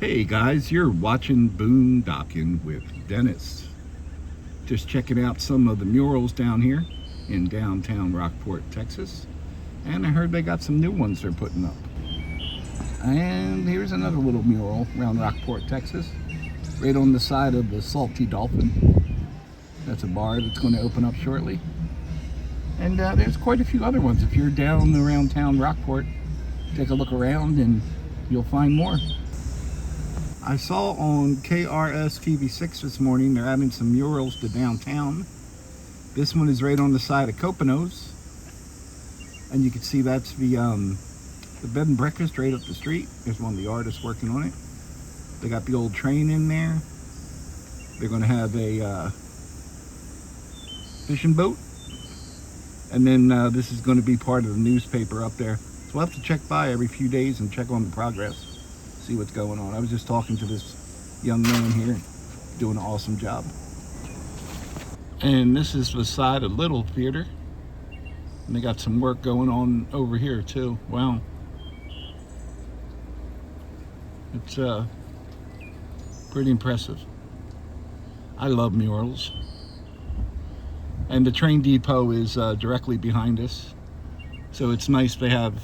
Hey guys, you're watching Boondocking with Dennis. Just checking out some of the murals down here in downtown Rockport, Texas. And I heard they got some new ones they're putting up. And here's another little mural around Rockport, Texas. Right on the side of the Salty Dolphin. That's a bar that's going to open up shortly. And there's quite a few other ones. If you're down around town Rockport, take a look around and you'll find more. I saw on KRS TV6 this morning they're adding some murals to downtown. This one is right on the side of Copano's, and you can see that's the bed and breakfast right up the street. There's one of the artists working on it. They got the old train in there. They're going to have a fishing boat, and then this is going to be part of the newspaper up there. So we'll have to check by every few days and check on the progress. See what's going on. I was just talking to this young man here, doing an awesome job. And this is the side of Little Theater. And they got some work going on over here too. Wow. It's pretty impressive. I love murals. And the train depot is directly behind us. So it's nice to have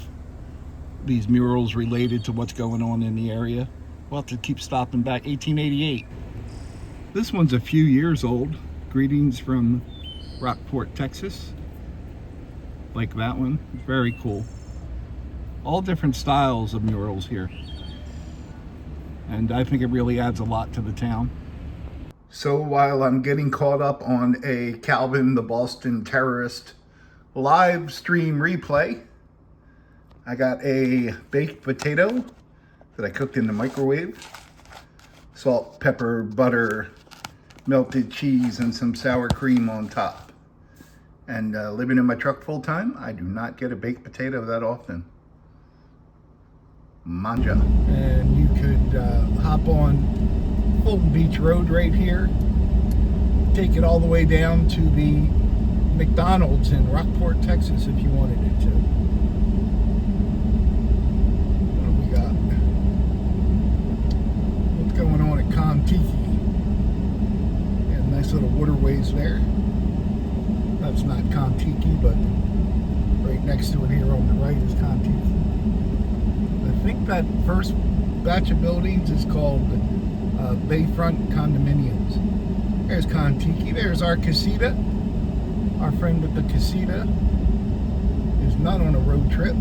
these murals related to what's going on in the area. We'll have to keep stopping back. 1888. This one's a few years old. Greetings from Rockport, Texas. Like that one. Very cool. All different styles of murals here. And I think it really adds a lot to the town. So while I'm getting caught up on a Calvin the Boston Terrorist live stream replay, I got a baked potato that I cooked in the microwave. Salt, pepper, butter, melted cheese, and some sour cream on top. And living in my truck full time, I do not get a baked potato that often. Manja. And you could hop on Fulton Beach Road right here. Take it all the way down to the McDonald's in Rockport, Texas if you wanted it to. Going on at Kon-Tiki. Yeah, nice little waterways there. That's not Kon-Tiki, but right next to it here on the right is Kon-Tiki. I think that first batch of buildings is called Bayfront Condominiums. There's Kon-Tiki. There's our casita. Our friend with the casita is not on a road trip.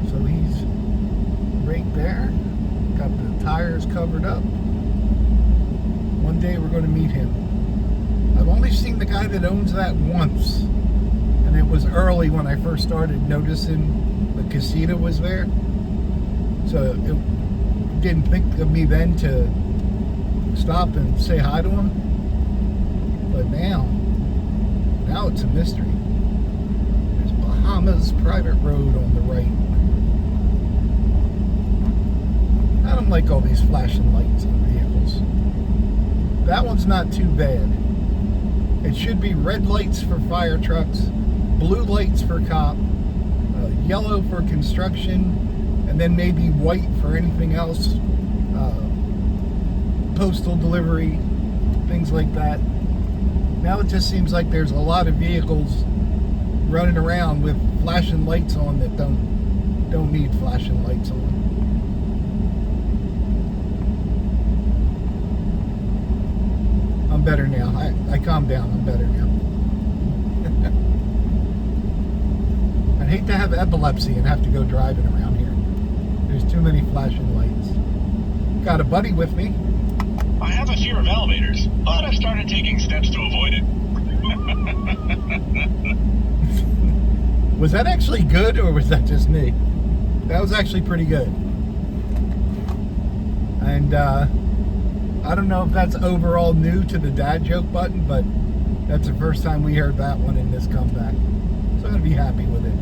So he's right there. Got the tires covered up. One day we're going to meet him. I've only seen the guy that owns that once, and it was early when I first started noticing the casita was there. So it didn't think of me then to stop and say hi to him. But now it's a mystery. There's Bahamas Private Road on the right. I don't like all these flashing lights on vehicles. That one's not too bad. It should be red lights for fire trucks, blue lights for cop, yellow for construction, and then maybe white for anything else, postal delivery, things like that. Now it just seems like there's a lot of vehicles running around with flashing lights on that don't need flashing lights on. I'm better now. I calmed down. I'm better now. I'd hate to have epilepsy and have to go driving around here. There's too many flashing lights. Got a buddy with me. I have a fear of elevators, but I've started taking steps to avoid it. Was that actually good, or was that just me? That was actually pretty good. And I don't know if that's overall new to the dad joke button, but that's the first time we heard that one in this comeback. So I'm going to be happy with it.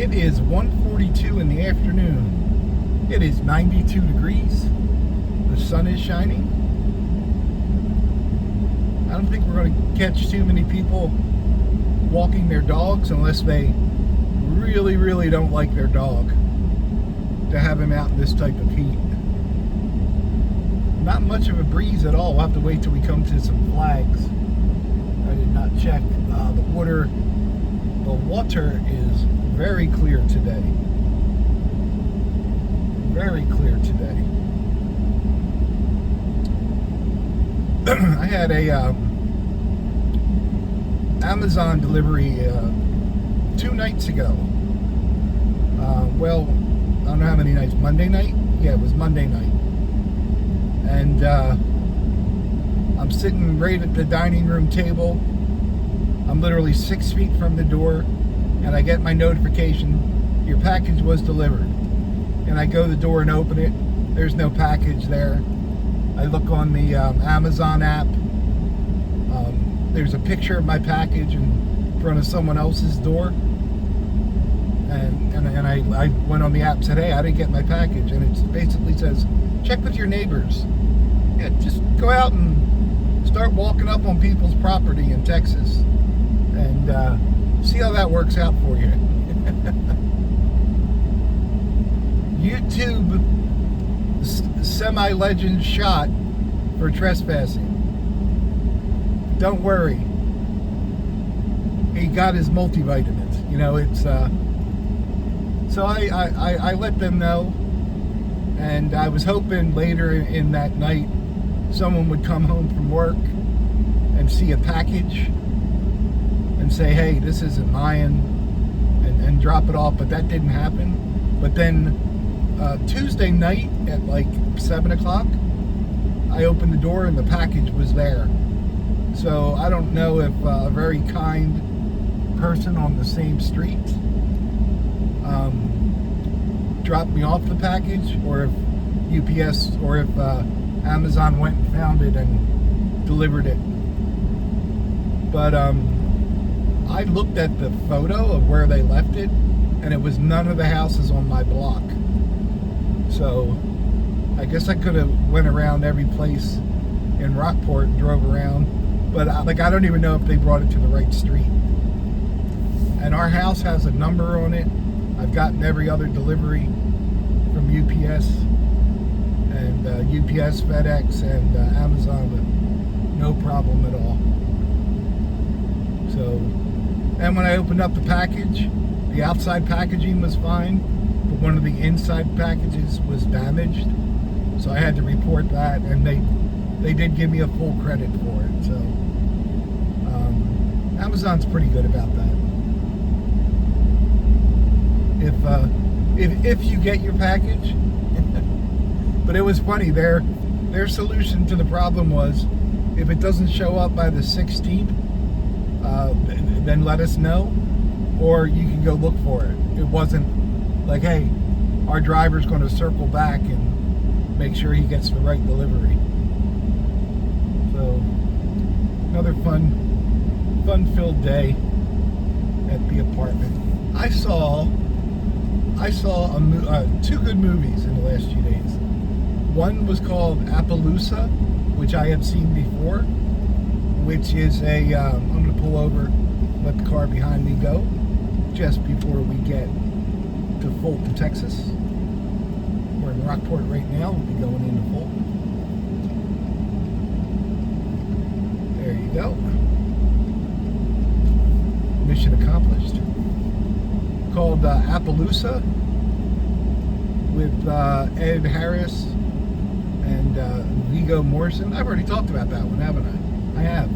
It is 1:42 in the afternoon. It is 92 degrees. The sun is shining. I don't think we're going to catch too many people walking their dogs unless they really, really don't like their dog. to have him out in this type of heat. Not much of a breeze at all. We'll have to wait till we come to some flags. I did not check. The water is very clear today. Very clear today. I had a Amazon delivery 2 nights ago. Well, I don't know how many nights. Monday night? Yeah, it was Monday night. And I'm sitting right at the dining room table. I'm literally 6 feet from the door, and I get my notification, your package was delivered. And I go to the door and open it. There's no package there. I look on the Amazon app. There's a picture of my package in front of someone else's door. And I went on the app and said, hey, I didn't get my package. And it basically says, check with your neighbors. Yeah, just go out and start walking up on people's property in Texas and see how that works out for you. YouTube semi-legend shot for trespassing. Don't worry. He got his multivitamins. You know, it's so I let them know, and I was hoping later in that night someone would come home from work and see a package and say, hey, this isn't mine, and drop it off, but that didn't happen. But then Tuesday night at like 7 o'clock, I opened the door and the package was there. So I don't know if a very kind person on the same street dropped me off the package, or if UPS or if Amazon went and found it and delivered it. But I looked at the photo of where they left it, and it was none of the houses on my block. So I guess I could have went around every place in Rockport and drove around, but I don't even know if they brought it to the right street. And our house has a number on it. I've gotten every other delivery from UPS and UPS, FedEx, and Amazon with no problem at all. So, and when I opened up the package, the outside packaging was fine, but one of the inside packages was damaged. So I had to report that, and they did give me a full credit for it. So Amazon's pretty good about that. If you get your package. But it was funny, their solution to the problem was, if it doesn't show up by the 16th, then let us know, or you can go look for it. It wasn't like, hey, our driver's going to circle back and make sure he gets the right delivery. So another fun-filled day at the apartment. I saw two good movies in the last few days. One was called Appaloosa, which I have seen before, which is a, I'm going to pull over, let the car behind me go, just before we get to Fulton, Texas. We're in Rockport right now, we'll be going into Fulton. There you go. Mission accomplished. Called Appaloosa, with Ed Harris and Viggo Mortensen. I've already talked about that one, haven't I? I have.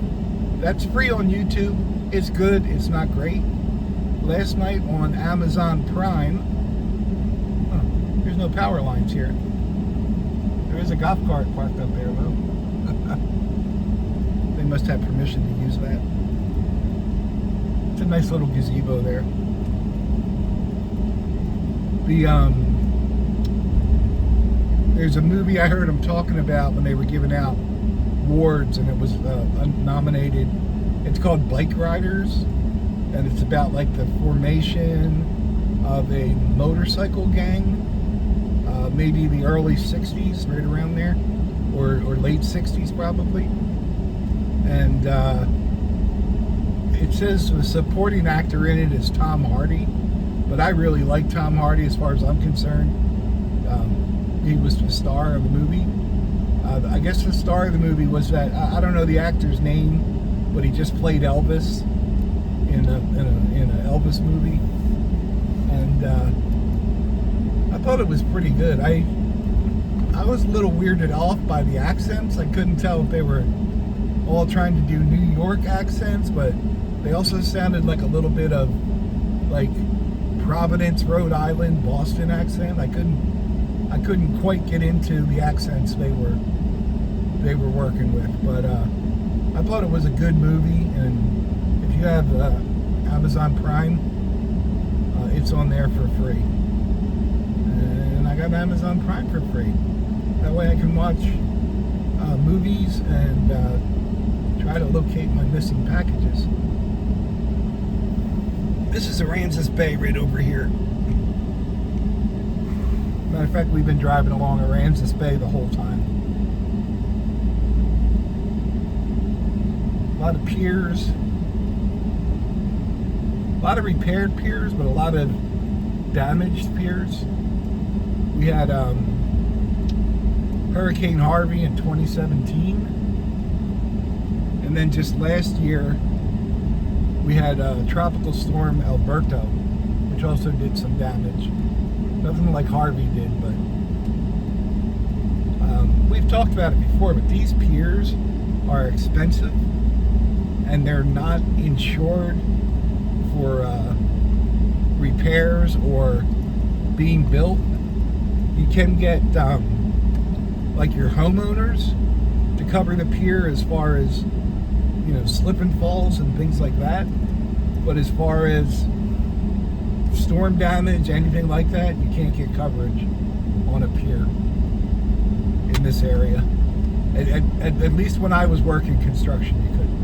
That's free on YouTube. It's good. It's not great. Last night on Amazon Prime, there's no power lines here. There is a golf cart parked up there, though. They must have permission to use that. It's a nice little gazebo there. There's a movie I heard them talking about when they were giving out awards, and it was nominated. It's called Bike Riders, and it's about like the formation of a motorcycle gang, maybe the early 60s, right around there, or late 60s probably. And it says the supporting actor in it is Tom Hardy, but I really like Tom Hardy as far as I'm concerned. he was the star of the movie. I guess the star of the movie was that, I don't know the actor's name, but he just played Elvis in an Elvis movie. And I thought it was pretty good. I was a little weirded off by the accents. I couldn't tell if they were all trying to do New York accents, but they also sounded like a little bit of like Providence, Rhode Island, Boston accent. I couldn't quite get into the accents they were working with, but I thought it was a good movie. And if you have Amazon Prime, it's on there for free, and I got Amazon Prime for free. That way I can watch movies and try to locate my missing packages. This is Aransas Bay right over here. Matter of fact, we've been driving along Aransas Bay the whole time. A lot of piers. A lot of repaired piers, but a lot of damaged piers. We had Hurricane Harvey in 2017. And then just last year, we had Tropical Storm Alberto, which also did some damage. Nothing like Harvey did, but we've talked about it before, but these piers are expensive and they're not insured for repairs or being built. You can get like your homeowners to cover the pier as far as, you know, slip and falls and things like that, but as far as storm damage, anything like that, you can't get coverage on a pier in this area. At least when I was working construction, you couldn't.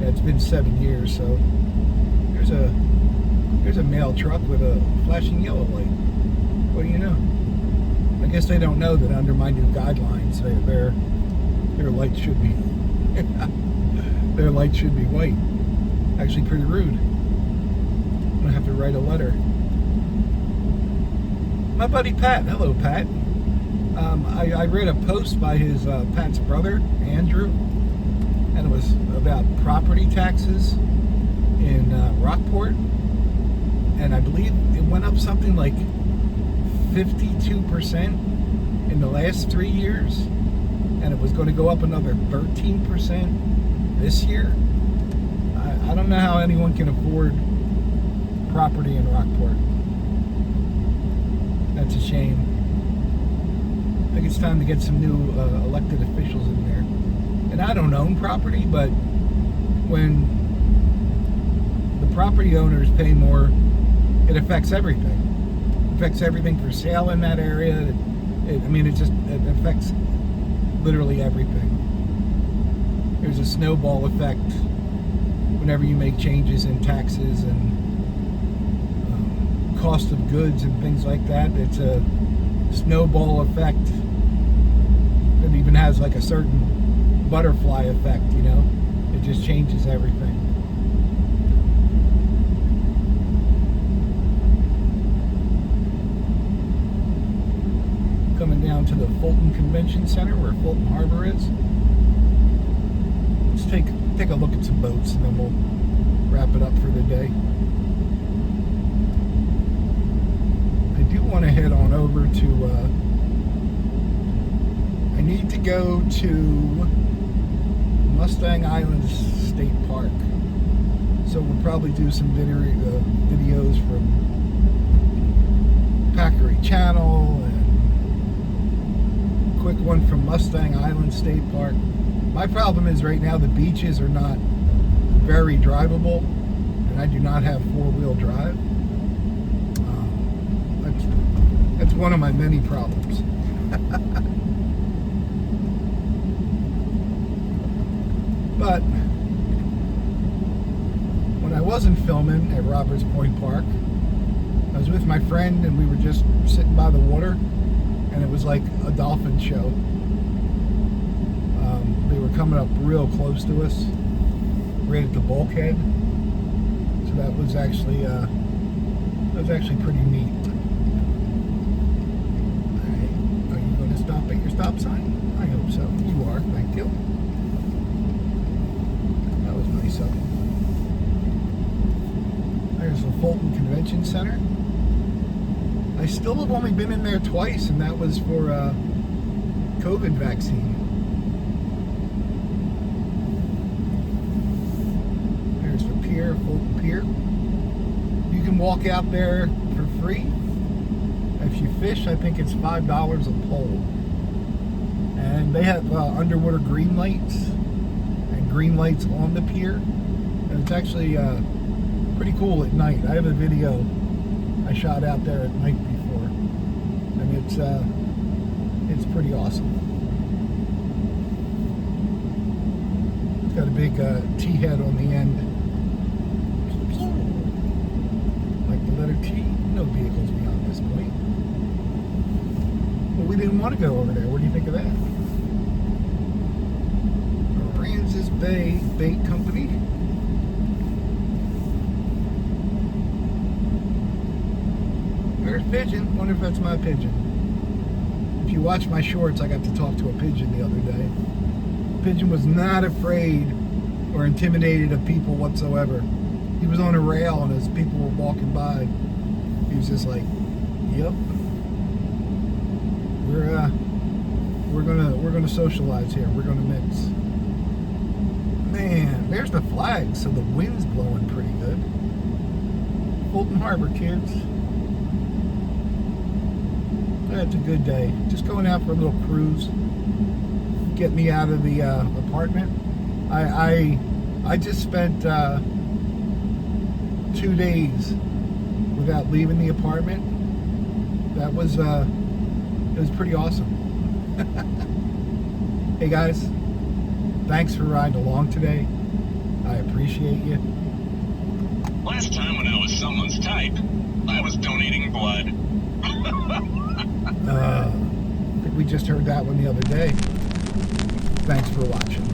It's been 7 years, so there's a mail truck with a flashing yellow light. What do you know? I guess they don't know that under my new guidelines, their light should be their light should be white. Actually, pretty rude. I'm gonna have to write a letter. My buddy Pat. Hello, Pat. I read a post by his Pat's brother, Andrew, and it was about property taxes in Rockport, and I believe it went up something like 52% in the last 3 years, and it was going to go up another 13% this year. I don't know how anyone can afford property in Rockport. That's a shame. I think it's time to get some new elected officials in there. And I don't own property, but when the property owners pay more, it affects everything. It affects everything for sale in that area. It affects literally everything. There's a snowball effect whenever you make changes in taxes and cost of goods and things like that. It's a snowball effect that even has like a certain butterfly effect, you know? It just changes everything. Coming down to the Fulton Convention Center where Fulton Harbor is. Let's take a look at some boats and then we'll wrap it up for the day. I do want to head on over to I need to go to Mustang Island State Park. So we'll probably do some videos from Packery Channel and a quick one from Mustang Island State Park. My problem is right now the beaches are not very drivable, and I do not have four-wheel drive. That's one of my many problems. But when I wasn't filming at Roberts Point Park, I was with my friend and we were just sitting by the water, and it was like a dolphin show. They were coming up real close to us, right at the bulkhead. So that was actually pretty neat. convention center. I still have only been in there twice, and that was for COVID vaccine. There's the pier, Fulton Pier. You can walk out there for free. If you fish, I think it's $5 a pole. And they have underwater green lights and green lights on the pier. And it's actually pretty cool at night. I have a video I shot out there at night before, and it's pretty awesome. It's got a big T-head on the end, like the letter T. No vehicles beyond this point. But we didn't want to go over there. What do you think of that? Francis Bay Bait Company. There's pigeon. Wonder if that's my pigeon. If you watch my shorts, I got to talk to a pigeon the other day. Pigeon was not afraid or intimidated of people whatsoever. He was on a rail, and as people were walking by, he was just like, "Yep, we're gonna socialize here. We're gonna mix." Man, there's the flag. So the wind's blowing pretty good. Fulton Harbor, kids. That's a good day. Just going out for a little cruise. Get me out of the apartment. I just spent 2 days without leaving the apartment. That was it was pretty awesome. Hey guys, thanks for riding along today. I appreciate you. Last time when I was someone's type, I was donating blood. I think we just heard that one the other day. Thanks for watching.